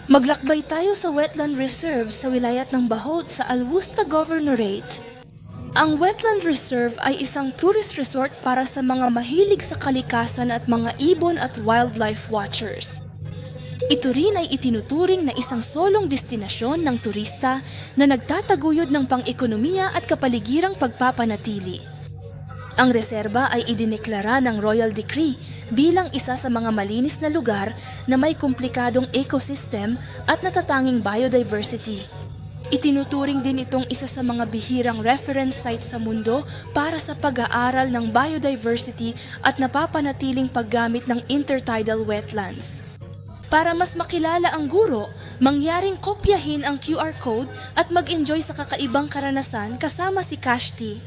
Maglakbay tayo sa Wetland Reserve sa wilayat ng Bahod sa Alhusta Governorate. Ang Wetland Reserve ay isang tourist resort para sa mga mahilig sa kalikasan at mga ibon at wildlife watchers. Ito rin ay itinuturing na isang solong destinasyon ng turista na nagtataguyod ng pang-ekonomiya at kapaligirang pagpapanatili. Ang reserba ay idineklara ng Royal Decree bilang isa sa mga malinis na lugar na may komplikadong ecosystem at natatanging biodiversity. Itinuturing din itong isa sa mga bihirang reference site sa mundo para sa pag-aaral ng biodiversity at napapanatiling paggamit ng intertidal wetlands. Para mas makilala ang guro, mangyaring kopyahin ang QR code at mag-enjoy sa kakaibang karanasan kasama si Kashti.